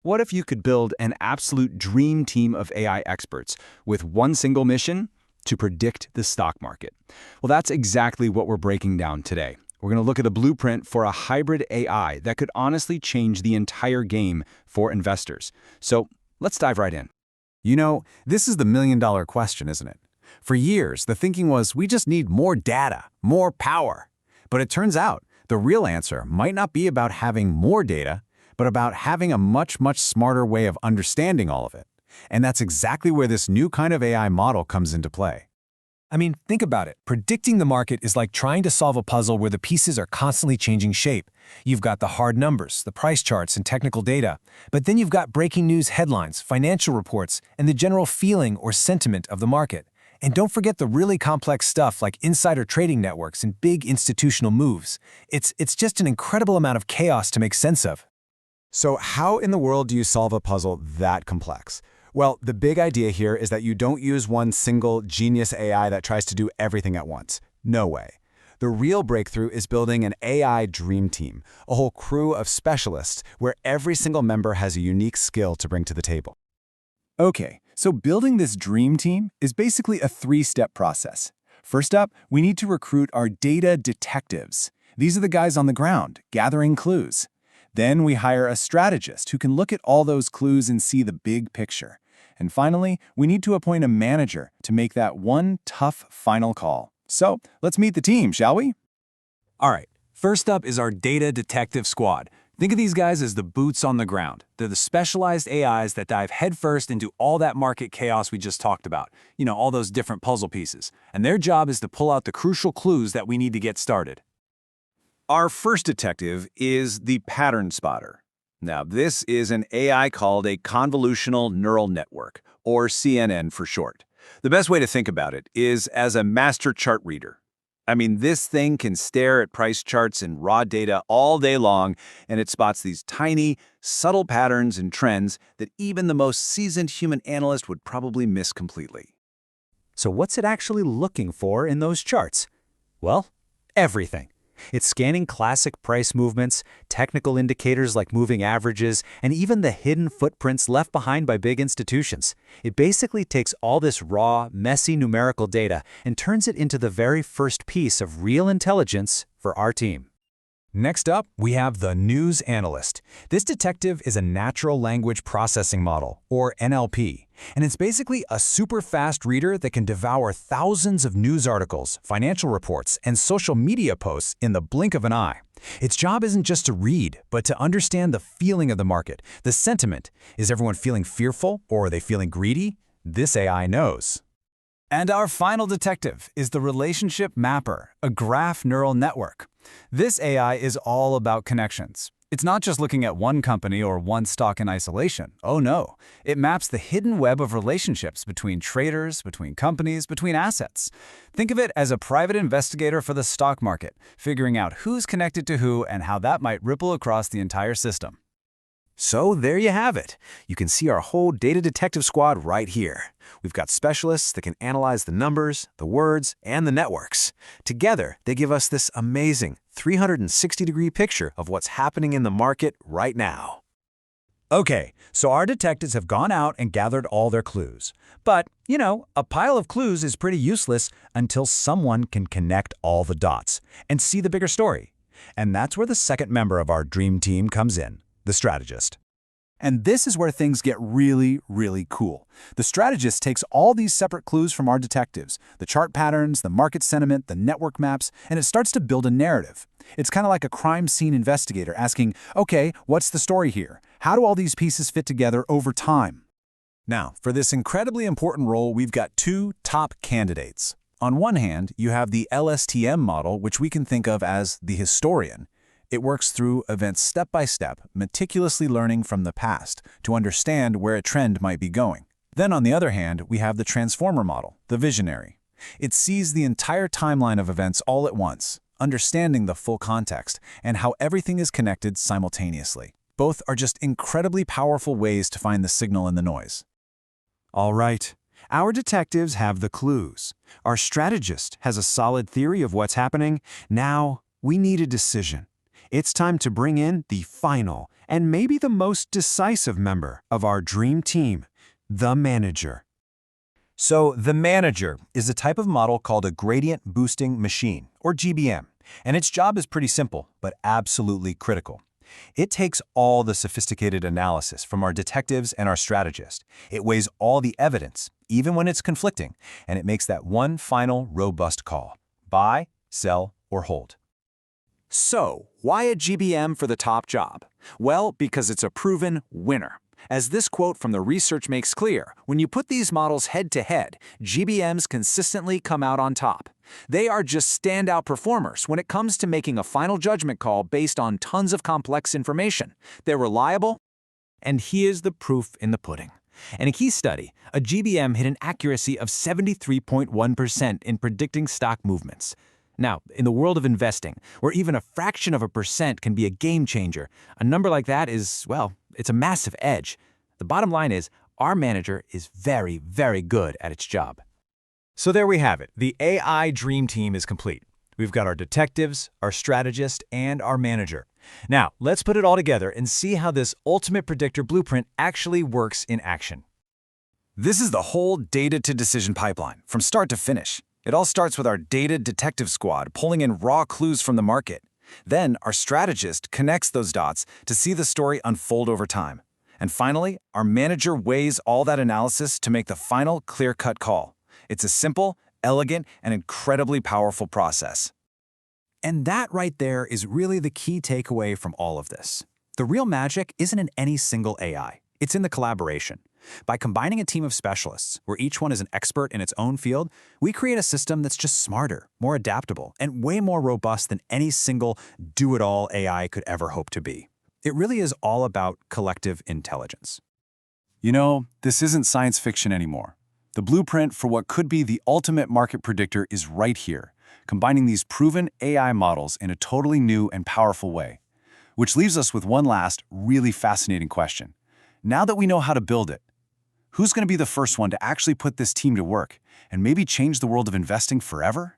What if you could build an absolute dream team of AI experts with one single mission to predict the stock market? Well, that's exactly what we're breaking down today. We're going to look at a blueprint for a hybrid AI that could honestly change the entire game for investors. So let's dive right in. You know, this is the million-dollar question, isn't it? For years, the thinking was we just need more data, more power. But it turns out the real answer might not be about having more data, but about having a much smarter way of understanding all of it. And that's exactly where this new kind of AI model comes into play. I mean, think about it. Predicting the market is like trying to solve a puzzle where the pieces are constantly changing shape. You've got the hard numbers, the price charts, and technical data. But then you've got breaking news headlines, financial reports, and the general feeling or sentiment of the market. And don't forget the really complex stuff like insider trading networks and big institutional moves. It's just an incredible amount of chaos to make sense of. So how in the world do you solve a puzzle that complex? Well, the big idea here is that you don't use one single genius AI that tries to do everything at once. No way. The real breakthrough is building an AI dream team, a whole crew of specialists where every single member has a unique skill to bring to the table. Okay, so building this dream team is basically a three-step process. First up, we need to recruit our data detectives. These are the guys on the ground, gathering clues. Then we hire a strategist who can look at all those clues and see the big picture. And finally, we need to appoint a manager to make that one tough final call. So let's meet the team, shall we? All right, first up is our data detective squad. Think of these guys as the boots on the ground. They're the specialized AIs that dive headfirst into all that market chaos we just talked about. You know, all those different puzzle pieces. And their job is to pull out the crucial clues that we need to get started. Our first detective is the pattern spotter. Now, this is an AI called a convolutional neural network, or CNN for short. The best way to think about it is as a master chart reader. I mean, this thing can stare at price charts and raw data all day long, and it spots these tiny, subtle patterns and trends that even the most seasoned human analyst would probably miss completely. So what's it actually looking for in those charts? Well, everything. It's scanning classic price movements, technical indicators like moving averages, and even the hidden footprints left behind by big institutions. It basically takes all this raw, messy numerical data and turns it into the very first piece of real intelligence for our team. Next up, we have the news analyst. This detective is a natural language processing model, or NLP, and it's basically a super fast reader that can devour thousands of news articles, financial reports, and social media posts in the blink of an eye. Its job isn't just to read, but to understand the feeling of the market, the sentiment. Is everyone feeling fearful, or are they feeling greedy? This AI knows. And our final detective is the relationship mapper, a graph neural network. This AI is all about connections. It's not just looking at one company or one stock in isolation. Oh no, it maps the hidden web of relationships between traders, between companies, between assets. Think of it as a private investigator for the stock market, figuring out who's connected to who and how that might ripple across the entire system. So there you have it. You can see our whole data detective squad right here. We've got specialists that can analyze the numbers, the words, and the networks. Together, they give us this amazing 360-degree picture of what's happening in the market right now. Okay, so our detectives have gone out and gathered all their clues. But, you know, a pile of clues is pretty useless until someone can connect all the dots and see the bigger story. And that's where the second member of our dream team comes in. The strategist. And this is where things get really cool. The strategist takes all these separate clues from our detectives, the chart patterns, the market sentiment, the network maps, and it starts to build a narrative. It's kind of like a crime scene investigator asking, okay, what's the story here? How do all these pieces fit together over time? Now, for this incredibly important role, we've got two top candidates. On one hand, you have the LSTM model, which we can think of as the historian. It works through events step by step, meticulously learning from the past to understand where a trend might be going. Then on the other hand, we have the transformer model, the visionary. It sees the entire timeline of events all at once, understanding the full context and how everything is connected simultaneously. Both are just incredibly powerful ways to find the signal in the noise. All right, our detectives have the clues. Our strategist has a solid theory of what's happening. Now, we need a decision. It's time to bring in the final and maybe the most decisive member of our dream team, the manager. So the manager is a type of model called a gradient boosting machine, or GBM, and its job is pretty simple, but absolutely critical. It takes all the sophisticated analysis from our detectives and our strategists. It weighs all the evidence, even when it's conflicting, and it makes that one final robust call: buy, sell, or hold. So, why a GBM for the top job? Well, because it's a proven winner. As this quote from the research makes clear, when you put these models head-to-head, GBMs consistently come out on top. They are just standout performers when it comes to making a final judgment call based on tons of complex information. They're reliable, And here's the proof in the pudding. In a key study, a GBM hit an accuracy of 73.1% in predicting stock movements. Now, in the world of investing, where even a fraction of a percent can be a game changer, a number like that is, well, it's a massive edge. The bottom line is, our manager is very, very good at its job. So there we have it. The AI Dream Team is complete. We've got our detectives, our strategist, and our manager. Now, let's put it all together and see how this ultimate predictor blueprint actually works in action. This is the whole data-to-decision pipeline, from start to finish. It all starts with our data detective squad pulling in raw clues from the market. Then, our strategist connects those dots to see the story unfold over time. And finally, our manager weighs all that analysis to make the final clear-cut call. It's a simple, elegant, and incredibly powerful process. And that right there is really the key takeaway from all of this. The real magic isn't in any single AI. It's in the collaboration. By combining a team of specialists, where each one is an expert in its own field, we create a system that's just smarter, more adaptable, and way more robust than any single do-it-all AI could ever hope to be. It really is all about collective intelligence. You know, this isn't science fiction anymore. The blueprint for what could be the ultimate market predictor is right here, combining these proven AI models in a totally new and powerful way. Which leaves us with one last, really fascinating question. Now that we know how to build it, who's going to be the first one to actually put this team to work and maybe change the world of investing forever?